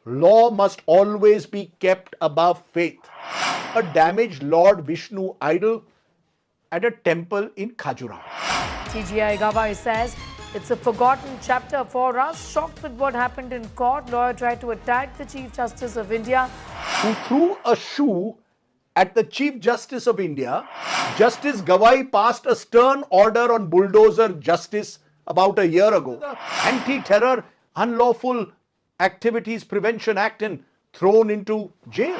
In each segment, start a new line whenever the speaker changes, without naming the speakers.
Law must always be kept above faith. A damaged Lord Vishnu idol at a temple in Khajuraho.
CGI Gawai says it's a forgotten chapter for us. Shocked with what happened in court, lawyer tried to attack the Chief Justice of India.
Who threw a shoe at the Chief Justice of India. Justice Gawai passed a stern order on bulldozer justice about a year ago. The Anti-Terror Unlawful Activities Prevention Act and thrown into jail.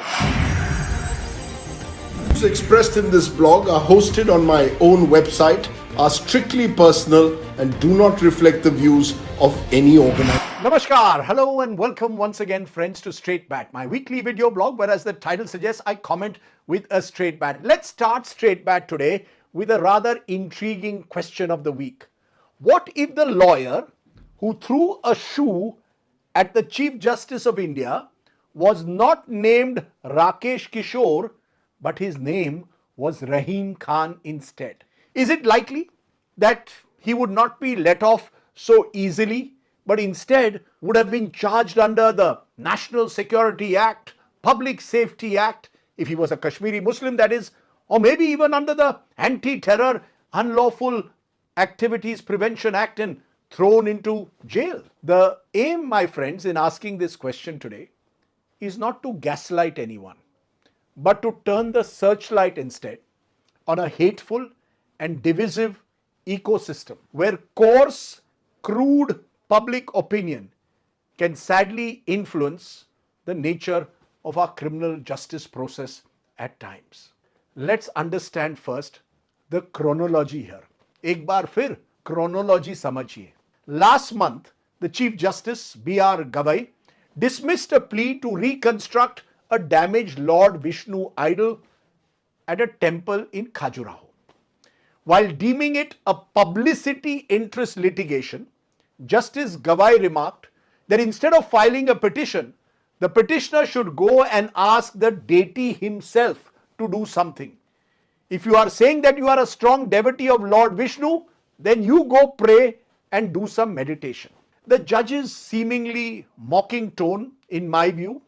Views expressed in this blog are hosted on my own website, are strictly personal and do not reflect the views of any organization.
Namaskar, hello and welcome once again friends to Straight Bat, my weekly video blog where, as the title suggests, I comment with a straight bat. Let's start Straight Bat today with a rather intriguing question of the week. What if the lawyer who threw a shoe at the Chief Justice of India was not named Rakesh Kishore, but his name was Rahim Khan instead? Is it likely that he would not be let off so easily, but instead would have been charged under the National Security Act, Public Safety Act, if he was a Kashmiri Muslim, that is, or maybe even under the Anti-Terror Unlawful Activities Prevention Act and thrown into jail? The aim, my friends, in asking this question today is not to gaslight anyone, but to turn the searchlight instead on a hateful and divisive ecosystem where coarse, crude public opinion can sadly influence the nature of our criminal justice process at times. Let's understand first the chronology here. एक बार फिर chronology समझिए. Last month, the Chief Justice B.R. Gawai dismissed a plea to reconstruct a damaged Lord Vishnu idol at a temple in Khajuraho. While deeming it a publicity interest litigation, Justice Gawai remarked that instead of filing a petition, the petitioner should go and ask the deity himself to do something. If you are saying that you are a strong devotee of Lord Vishnu, then you go pray and do some meditation. The judge's seemingly mocking tone, in my view,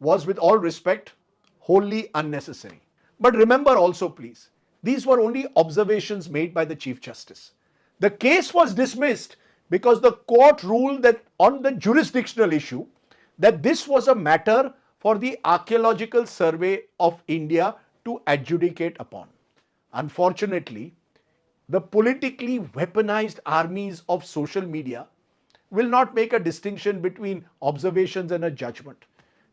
was, with all respect, wholly unnecessary. But remember also, please, these were only observations made by the Chief Justice. The case was dismissed because the court ruled that on the jurisdictional issue that this was a matter for the Archaeological Survey of India to adjudicate upon. Unfortunately, the politically weaponized armies of social media will not make a distinction between observations and a judgment,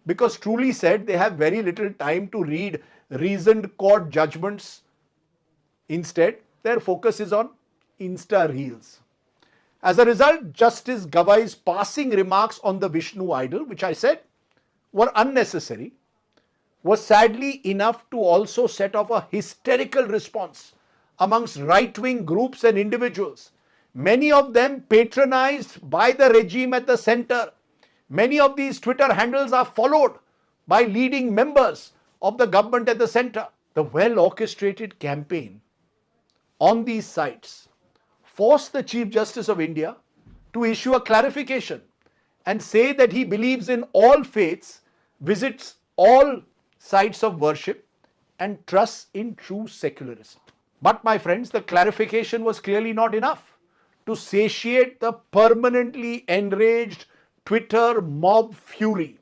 because truly said, they have very little time to read reasoned court judgments. Instead, their focus is on Insta Reels. As a result, Justice Gawai's passing remarks on the Vishnu idol, which I said were unnecessary, was sadly enough to also set off a hysterical response amongst right-wing groups and individuals, many of them patronized by the regime at the center. Many of these Twitter handles are followed by leading members of the government at the center. The well-orchestrated campaign on these sites forced the Chief Justice of India to issue a clarification and say that he believes in all faiths, visits all sites of worship, and trusts in true secularism. But my friends, the clarification was clearly not enough to satiate the permanently enraged Twitter mob fury.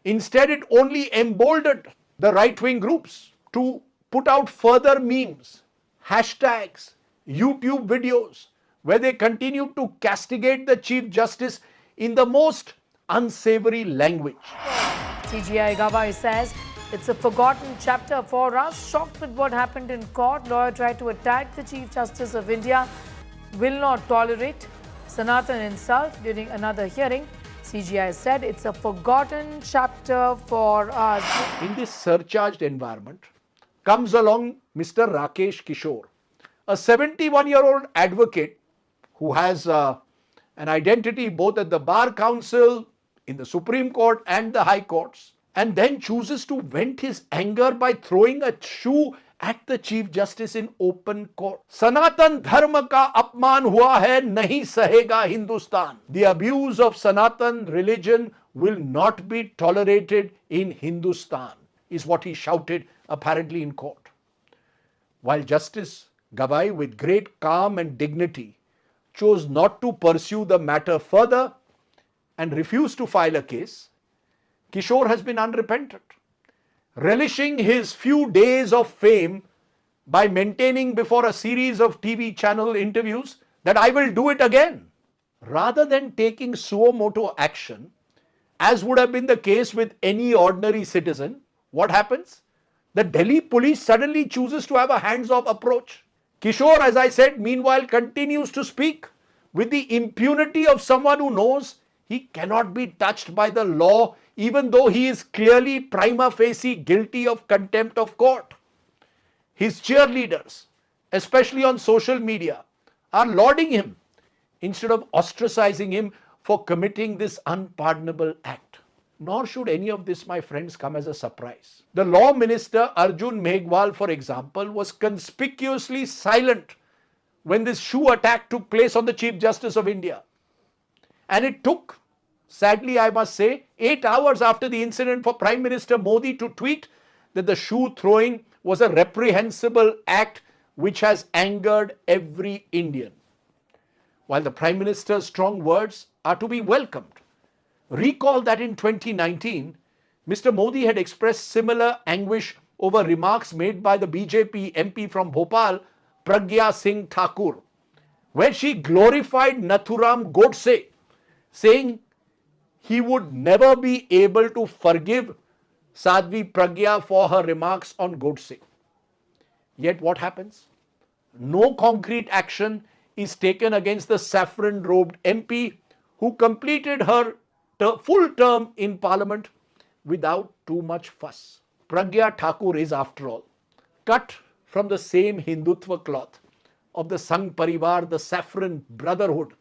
Instead, it only emboldened the right-wing groups to put out further memes, hashtags, YouTube videos, where they continue to castigate the Chief Justice in the most unsavory language.
CGI Gawai says it's a forgotten chapter for us. Shocked with what happened in court, lawyer tried to attack the Chief Justice of India. Will not tolerate Sanatan insult. During another hearing, CGI said it's a forgotten chapter for us.
In this surcharged environment comes along Mr. Rakesh Kishore, a 71-year-old advocate who has an identity both at the Bar Council, in the Supreme Court and the High Courts, and then chooses to vent his anger by throwing a shoe at the Chief Justice in open court. Sanatan Dharma ka apman hua hai, nahi sahega Hindustan. The abuse of Sanatan religion will not be tolerated in Hindustan, is what he shouted apparently in court. While Justice Gavai, with great calm and dignity, chose not to pursue the matter further and refused to file a case, Kishore has been unrepentant, relishing his few days of fame by maintaining before a series of TV channel interviews that I will do it again. Rather than taking suo motu action, as would have been the case with any ordinary citizen, what happens? The Delhi police suddenly chooses to have a hands-off approach. Kishore, as I said, meanwhile continues to speak with the impunity of someone who knows he cannot be touched by the law, even though he is clearly prima facie guilty of contempt of court. His cheerleaders, especially on social media, are lauding him instead of ostracizing him for committing this unpardonable act. Nor should any of this, my friends, come as a surprise. The law minister Arjun Meghwal, for example, was conspicuously silent when this shoe attack took place on the Chief Justice of India. And it took, sadly I must say, 8 hours after the incident for Prime Minister Modi to tweet that the shoe throwing was a reprehensible act which has angered every Indian. While the Prime Minister's strong words are to be welcomed, recall that in 2019, Mr. Modi had expressed similar anguish over remarks made by the BJP MP from Bhopal, Pragya Singh Thakur, where she glorified Nathuram Godse, saying he would never be able to forgive Sadhvi Pragya for her remarks on Godse. Yet what happens? No concrete action is taken against the saffron-robed MP who completed her full term in Parliament without too much fuss. Pragya Thakur is, after all, cut from the same Hindutva cloth of the Sangh Parivar, the saffron brotherhood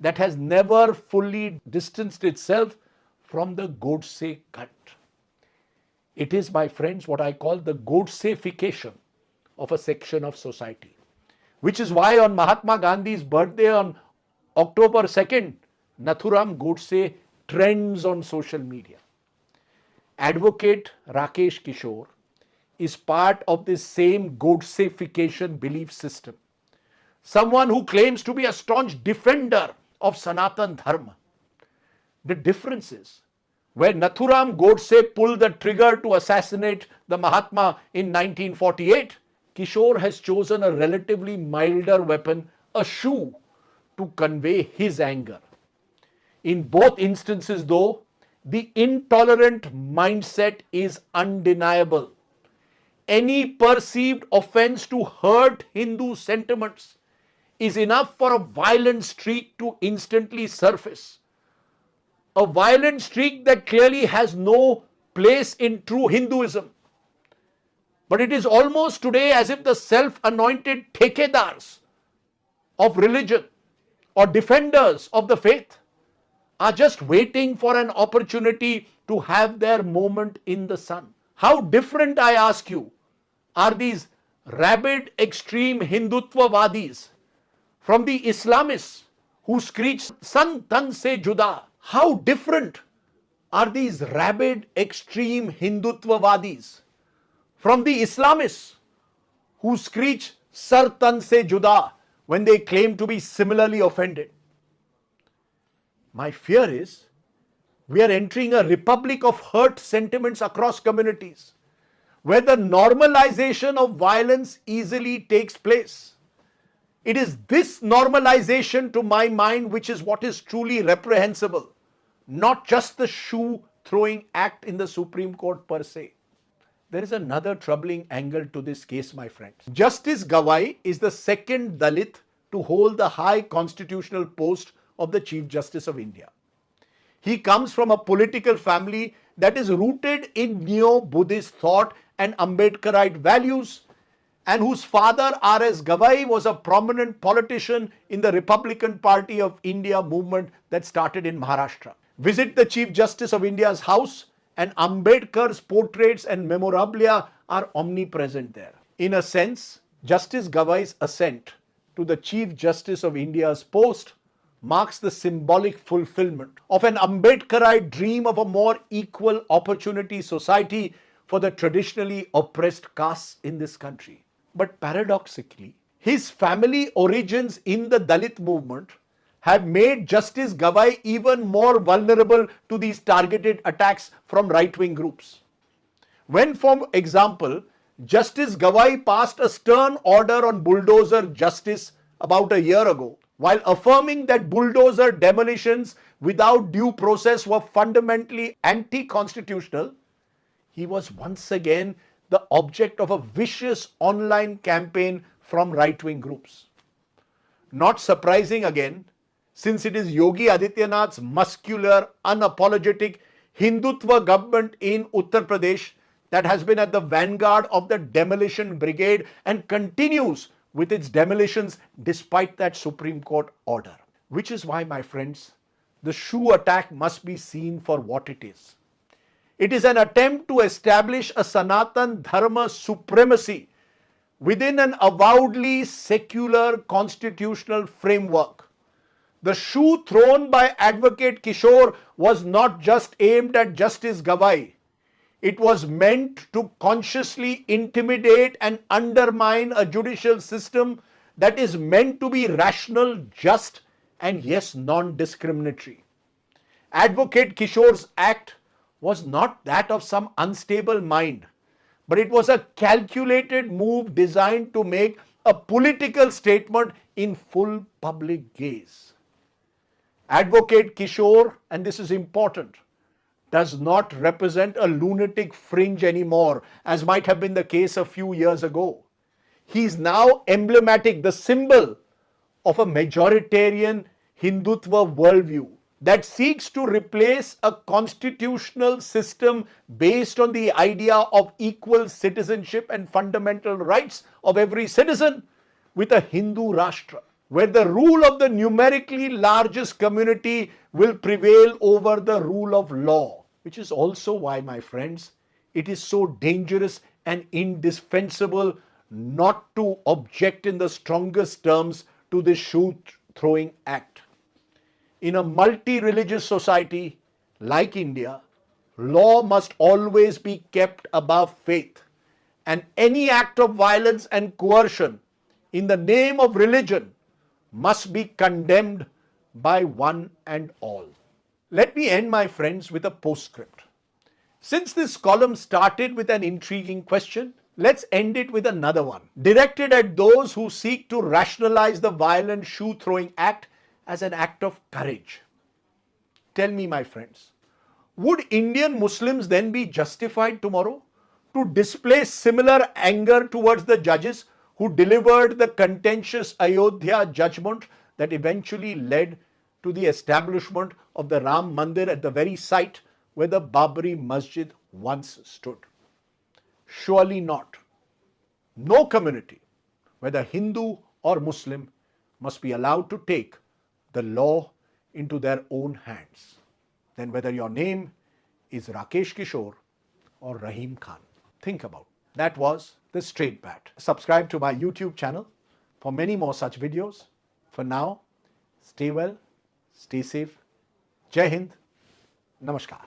that has never fully distanced itself from the Godse cult. It is, my friends, what I call the Godseification of a section of society, which is why on Mahatma Gandhi's birthday on October 2nd, Nathuram Godse trends on social media. Advocate Rakesh Kishore is part of this same Godseification belief system. Someone who claims to be a staunch defender of Sanatan Dharma. The difference is, where Nathuram Godse pulled the trigger to assassinate the Mahatma in 1948, Kishore has chosen a relatively milder weapon, a shoe, to convey his anger. In both instances, though, the intolerant mindset is undeniable. Any perceived offense to hurt Hindu sentiments is enough for a violent streak to instantly surface. A violent streak that clearly has no place in true Hinduism. But it is almost today as if the self-anointed thekedars of religion or defenders of the faith are just waiting for an opportunity to have their moment in the sun. How different, I ask you, are these rabid extreme Hindutva-vadis from the Islamists who screech "San Tan Se Juda"? How different are these rabid extreme Hindutva-vadis from the Islamists who screech "Sar Tan Se Juda" when they claim to be similarly offended? My fear is we are entering a republic of hurt sentiments across communities, where the normalization of violence easily takes place. It is this normalization, to my mind, which is what is truly reprehensible, not just the shoe-throwing act in the Supreme Court per se. There is another troubling angle to this case, my friends. Justice Gavai is the second Dalit to hold the high constitutional post of the Chief Justice of India. He comes from a political family that is rooted in neo-Buddhist thought and Ambedkarite values, and whose father, R.S. Gavai, was a prominent politician in the Republican Party of India movement that started in Maharashtra. Visit the Chief Justice of India's house and Ambedkar's portraits and memorabilia are omnipresent there. In a sense, Justice Gavai's ascent to the Chief Justice of India's post marks the symbolic fulfillment of an Ambedkarite dream of a more equal opportunity society for the traditionally oppressed castes in this country. But paradoxically, his family origins in the Dalit movement have made Justice Gawai even more vulnerable to these targeted attacks from right-wing groups. When, for example, Justice Gawai passed a stern order on bulldozer justice about a year ago, while affirming that bulldozer demolitions without due process were fundamentally anti-constitutional, he was once again the object of a vicious online campaign from right-wing groups. Not surprising again, since it is Yogi Adityanath's muscular, unapologetic Hindutva government in Uttar Pradesh that has been at the vanguard of the demolition brigade and continues with its demolitions despite that Supreme Court order. Which is why, my friends, the shoe attack must be seen for what it is. It is an attempt to establish a Sanatan Dharma supremacy within an avowedly secular constitutional framework. The shoe thrown by Advocate Kishore was not just aimed at Justice Gawai. It was meant to consciously intimidate and undermine a judicial system that is meant to be rational, just, and yes, non-discriminatory. Advocate Kishore's act was not that of some unstable mind, but it was a calculated move designed to make a political statement in full public gaze. Advocate Kishore, and this is important, does not represent a lunatic fringe anymore, as might have been the case a few years ago. He is now emblematic, the symbol of a majoritarian Hindutva worldview that seeks to replace a constitutional system based on the idea of equal citizenship and fundamental rights of every citizen with a Hindu Rashtra, where the rule of the numerically largest community will prevail over the rule of law. Which is also why, my friends, it is so dangerous and indispensable not to object in the strongest terms to this shoe-throwing act. In a multi-religious society like India, law must always be kept above faith, and any act of violence and coercion in the name of religion must be condemned by one and all. Let me end, my friends, with a postscript. Since this column started with an intriguing question, let's end it with another one, directed at those who seek to rationalize the violent shoe-throwing act as an act of courage. Tell me, my friends, would Indian Muslims then be justified tomorrow to display similar anger towards the judges who delivered the contentious Ayodhya judgment that eventually led to the establishment of the Ram Mandir at the very site where the Babri Masjid once stood? Surely not. No community, whether Hindu or Muslim, must be allowed to take the law into their own hands. Then whether your name is Rakesh Kishore or Rahim Khan. Think about it. That was the Straight Bat. Subscribe to my YouTube channel for many more such videos. For now, stay well, stay safe. Jai Hind. Namaskar.